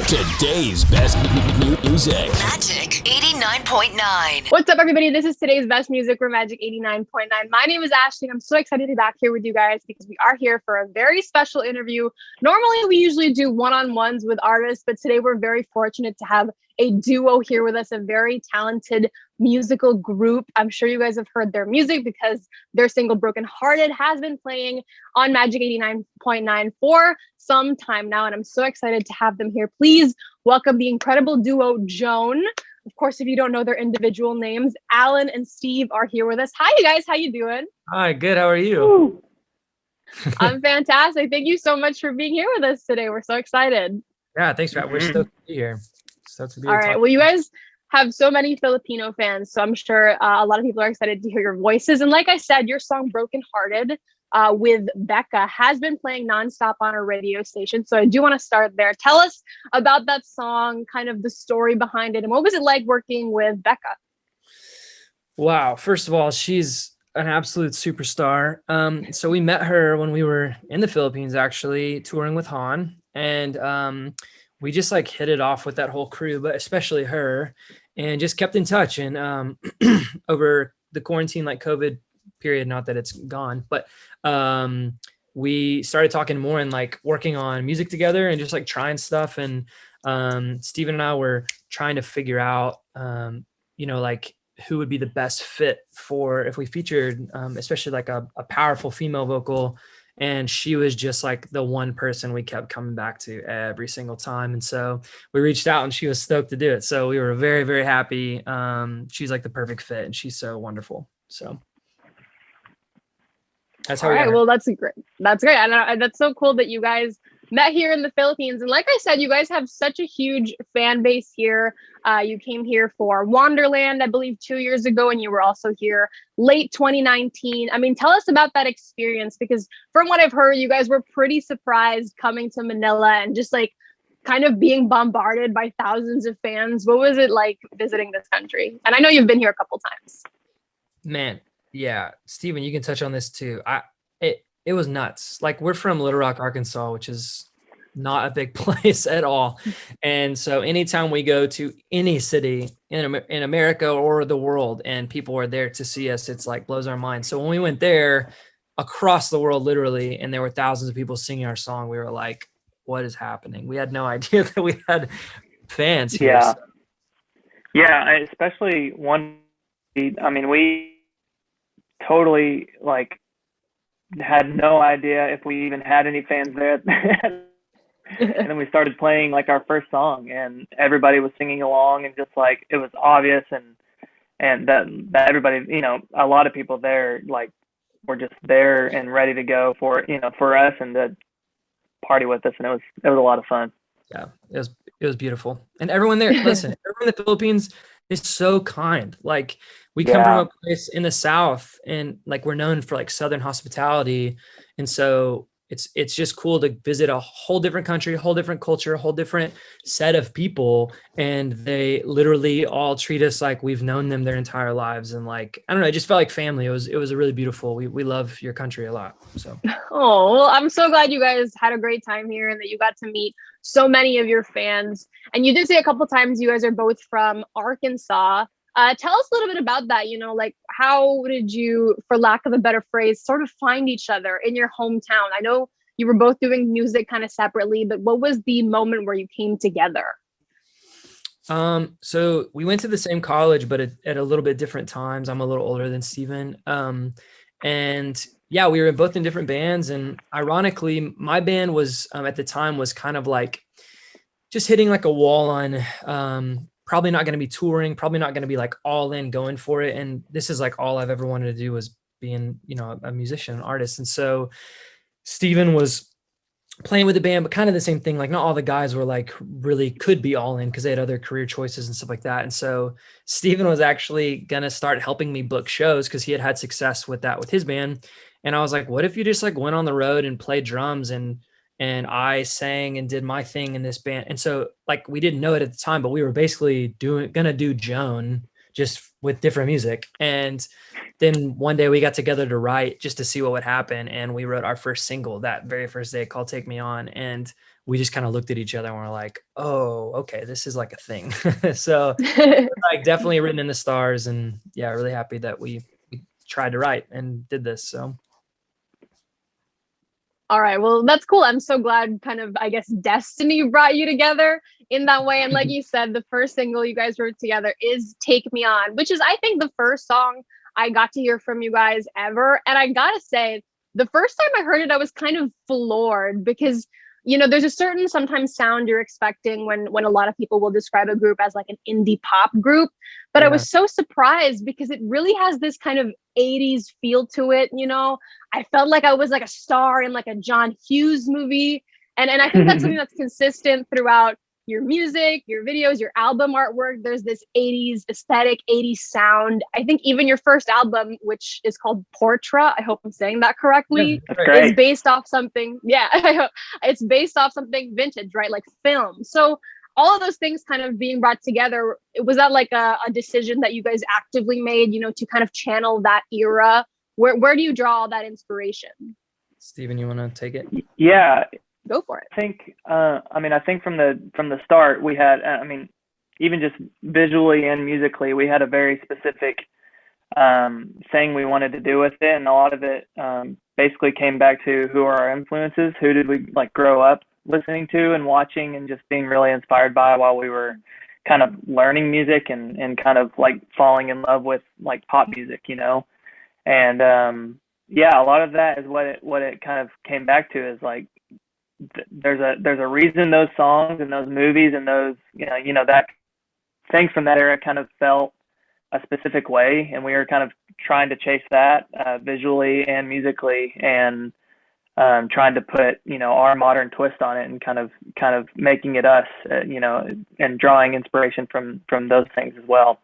Today's best music. Magic 89.9. What's up, everybody? This is today's best music. We're Magic 89.9. My name is Ashley. I'm so excited to be back here with you guys because we are here for a very special interview. Normally, we usually do one-on-ones with artists, but today we're very fortunate to have a duo here with us, a very talented musical group. I'm sure you guys have heard their music because their single Brokenhearted has been playing on Magic 89.9 for some time now, and I'm so excited to have them here. Please welcome the incredible duo Joan. Of course, if you don't know their individual names, Alan and Steve are here with us. Hi, you guys. How you doing? Hi, good. How are you? I'm fantastic. Thank you so much for being here with us today. We're so excited. Yeah, thanks for that. We're stoked to be here. Stoked to be All here. right. Well, you guys have so many Filipino fans, so I'm sure a lot of people are excited to hear your voices. And like I said, your song Brokenhearted with Becca has been playing nonstop on our radio station. So I do want to start there. Tell us about that song, kind of the story behind it, and what was it like working with Becca? Wow. First of all, she's an absolute superstar. So we met her when we were in the Philippines, actually touring with Han, and we just like hit it off with that whole crew, but especially her, and just kept in touch. And over the quarantine, like COVID period, not that it's gone, but we started talking more and like working on music together and just like trying stuff. And Steven and I were trying to figure out, like who would be the best fit for if we featured, especially like a powerful female vocal. And she was just like the one person we kept coming back to every single time. And so we reached out and she was stoked to do it. So we were very, very happy. She's like the perfect fit and she's so wonderful. So that's how. All right. Well, that's great. That's great. And that's so cool that you guys met here in the Philippines. And like I said, you guys have such a huge fan base here. You came here for Wonderland, I believe, 2 years ago, and you were also here late 2019. I mean, tell us about that experience, because from what I've heard, you guys were pretty surprised coming to Manila and just like kind of being bombarded by thousands of fans. What was it like visiting this country? And I know you've been here a couple times. Man, yeah. Steven, you can touch on this too. It was nuts. Like, we're from Little Rock, Arkansas, which is not a big place at all. And so anytime we go to any city in America or the world and people are there to see us, it's like blows our mind. So when we went there across the world, literally, and there were thousands of people singing our song, we were like, what is happening? We had no idea that we had fans here. Yeah. So. Yeah. Especially we totally like had no idea if we even had any fans there. And then we started playing like our first song and everybody was singing along, and just like it was obvious and that everybody, a lot of people there like were just there and ready to go for us and to party with us, and it was a lot of fun. Yeah, it was beautiful. And everyone there, listen, everyone in the Philippines is so kind. Like, we come from a place in the South and like we're known for like Southern hospitality. And so it's just cool to visit a whole different country, a whole different culture, a whole different set of people. And they literally all treat us like we've known them their entire lives. And like, I don't know, it just felt like family. It was a really beautiful, we love your country a lot. So. Oh, well, I'm so glad you guys had a great time here and that you got to meet so many of your fans. And you did say a couple times you guys are both from Arkansas. Tell us a little bit about that. Like, how did you, for lack of a better phrase, sort of find each other in your hometown? I know you were both doing music kind of separately, but what was the moment where you came together? So we went to the same college, but at a little bit different times. I'm a little older than Steven. And yeah, we were both in different bands. And ironically, my band was, at the time, was kind of like just hitting like a wall on, probably not going to be touring, probably not going to be like all in going for it. And this is like all I've ever wanted to do was being, a musician, an artist. And so Steven was playing with the band, but kind of the same thing. Like, not all the guys were like really could be all in because they had other career choices and stuff like that. And so Steven was actually going to start helping me book shows because he had success with that with his band. And I was like, what if you just like went on the road and played drums and I sang and did my thing in this band. And so like, we didn't know it at the time, but we were basically gonna do Joan just with different music. And then one day we got together to write just to see what would happen. And we wrote our first single that very first day called Take Me On. And we just kind of looked at each other and we're like, oh, okay, this is like a thing. So like definitely written in the stars, and yeah, really happy that we tried to write and did this. So All right, well, that's cool. I'm so glad kind of, I guess, destiny brought you together in that way. And like you said, the first single you guys wrote together is Take Me On, which is, I think, the first song I got to hear from you guys ever. And I gotta say, the first time I heard it, I was kind of floored because, there's a certain sometimes sound you're expecting when a lot of people will describe a group as like an indie pop group. But I was so surprised because it really has this kind of 80s feel to it. I felt like I was like a star in like a John Hughes movie. And I think that's something that's consistent throughout your music, your videos, your album artwork. There's this 80s aesthetic, 80s sound. I think even your first album, which is called Portra, I hope I'm saying that correctly, is based off something. Yeah, it's based off something vintage, right? Like film. So all of those things kind of being brought together, was that like a decision that you guys actively made, to kind of channel that era? Where do you draw all that inspiration? Steven, you want to take it? Yeah. Go for it. I think, I think from the start we had, even just visually and musically, we had a very specific thing we wanted to do with it, and a lot of it basically came back to who are our influences, who did we like grow up listening to and watching and just being really inspired by while we were kind of learning music and kind of like falling in love with like pop music, and a lot of that is what it kind of came back to is like, there's a reason those songs and those movies and those that things from that era kind of felt a specific way, and we were kind of trying to chase that visually and musically, and trying to put our modern twist on it and kind of making it us, and drawing inspiration from those things as well.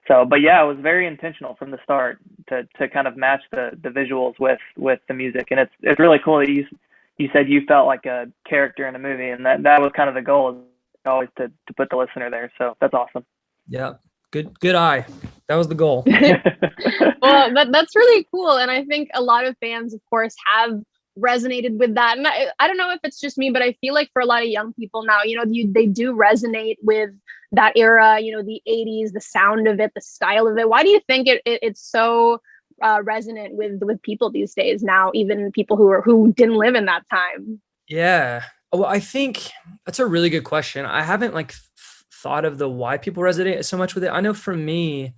So, but yeah, it was very intentional from the start to kind of match the visuals with the music, and it's really cool that you said you felt like a character in a movie, and that was kind of the goal, always to put the listener there. So that's awesome. Yeah. Good eye. That was the goal. Well, that's really cool. And I think a lot of fans, of course, have resonated with that. And I don't know if it's just me, but I feel like for a lot of young people now, they do resonate with that era, the 80s, the sound of it, the style of it. Why do you think it's so resonant with people these days now, even people who didn't live in that time? Yeah. Well, I think that's a really good question. I haven't thought of the why people resonate so much with it. I know for me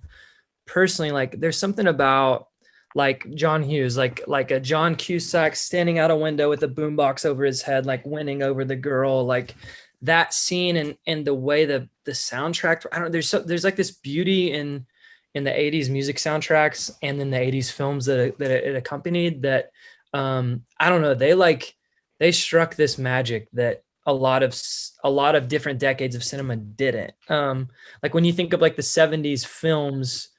personally, like there's something about like John Hughes, like a John Cusack standing out a window with a boombox over his head, like winning over the girl, like that scene and the way the soundtrack, I don't know, there's like this beauty in the 80s music soundtracks and then the 80s films that it accompanied that I don't know, they struck this magic that a lot of different decades of cinema didn't. Like when you think of like the 70s films,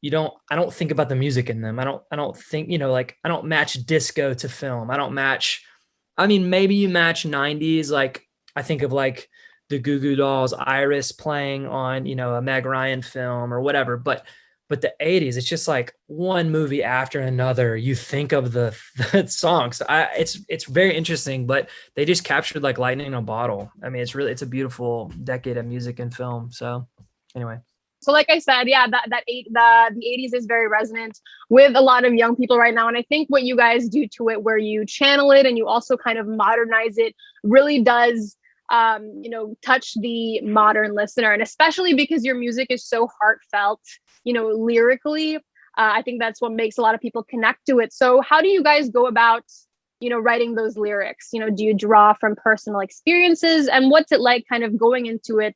I don't think about the music in them. I don't think, like I don't match disco to film. Maybe you match 90s. Like I think of like the Goo Goo Dolls, Iris playing on, a Meg Ryan film or whatever. But the 80s, it's just like one movie after another. You think of the songs. It's very interesting, but they just captured like lightning in a bottle. I mean, it's a beautiful decade of music and film. So anyway. So like I said, yeah, the 80s is very resonant with a lot of young people right now. And I think what you guys do to it, where you channel it and you also kind of modernize it, really does touch the modern listener. And especially because your music is so heartfelt, lyrically, I think that's what makes a lot of people connect to it. So how do you guys go about, writing those lyrics? Do you draw from personal experiences, and what's it like kind of going into it,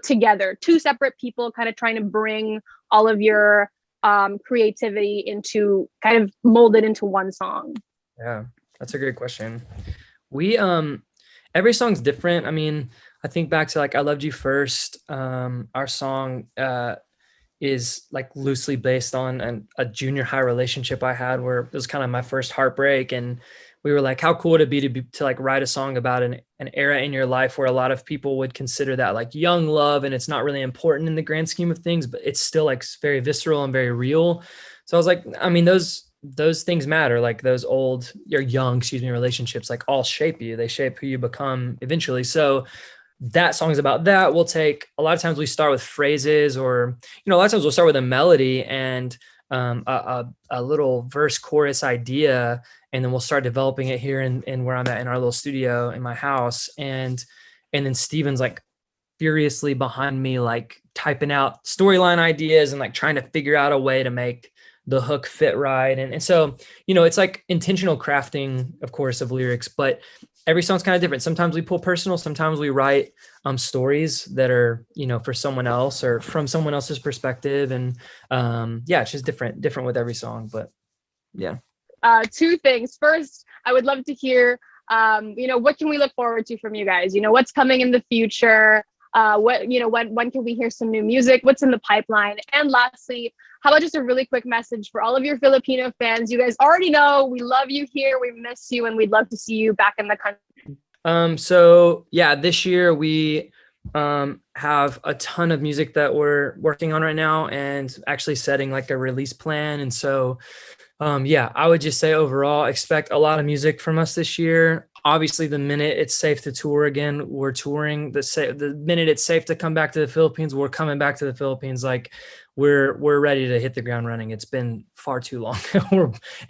together, two separate people kind of trying to bring all of your creativity into kind of mold it into one song? Yeah, that's a great question. We, every song's different. I mean, I think back to like I Loved You First. Our song is like loosely based on a junior high relationship I had where it was kind of my first heartbreak, and we were like, how cool would it be to like write a song about an era in your life where a lot of people would consider that like young love and it's not really important in the grand scheme of things, but it's still like very visceral and very real. So I was like, I mean, those those things matter. Like those old or young, excuse me, relationships, like all shape you. They shape who you become eventually. So that song's about that. We'll take, a lot of times we start with phrases, or, a lot of times we'll start with a melody and a little verse chorus idea. And then we'll start developing it here in where I'm at in our little studio in my house. And then Steven's like furiously behind me, like typing out storyline ideas and like trying to figure out a way to make the hook fit right. And so, it's like intentional crafting, of course, of lyrics, but every song's kind of different. Sometimes we pull personal, sometimes we write stories that are, for someone else or from someone else's perspective. And it's just different with every song, but yeah. Two things. First, I would love to hear, what can we look forward to from you guys? What's coming in the future? When can we hear some new music? What's in the pipeline? And lastly, how about just a really quick message for all of your Filipino fans? You guys already know we love you here, we miss you, and we'd love to see you back in the country. So yeah, this year we have a ton of music that we're working on right now and actually setting like a release plan. And so I would just say overall, expect a lot of music from us this year. Obviously, the minute it's safe to tour again, we're touring. The minute it's safe to come back to the Philippines, we're coming back to the Philippines. Like we're ready to hit the ground running. It's been far too long.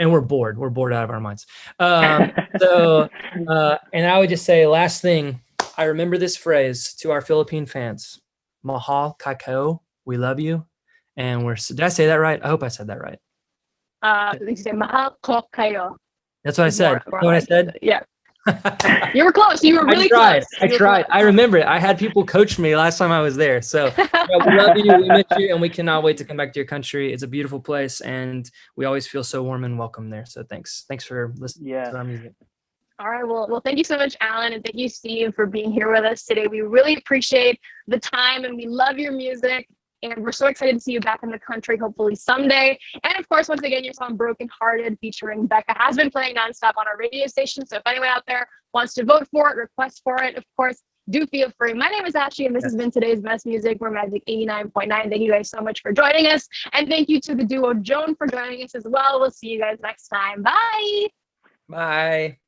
we're bored. We're bored out of our minds. And I would just say, last thing, I remember this phrase to our Philippine fans: Mahal kakao, we love you. And did I say that right? I hope I said that right. You say mahal ko kayo. That's what I said. More what I said? Yeah. You were close. You were really close. I tried. I remember it. I had people coach me last time I was there. So we love you, we miss you, and we cannot wait to come back to your country. It's a beautiful place, and we always feel so warm and welcome there. So thanks for listening to our music. All right. Well, thank you so much, Alan, and thank you, Steve, for being here with us today. We really appreciate the time, and we love your music. And we're so excited to see you back in the country, hopefully someday. And of course, once again, your song Brokenhearted featuring Becca has been playing nonstop on our radio station. So if anyone out there wants to vote for it, request for it, of course, do feel free. My name is Ashley, and this has been today's Best Music. We're Magic 89.9. Thank you guys so much for joining us. And thank you to the duo Joan for joining us as well. We'll see you guys next time. Bye. Bye.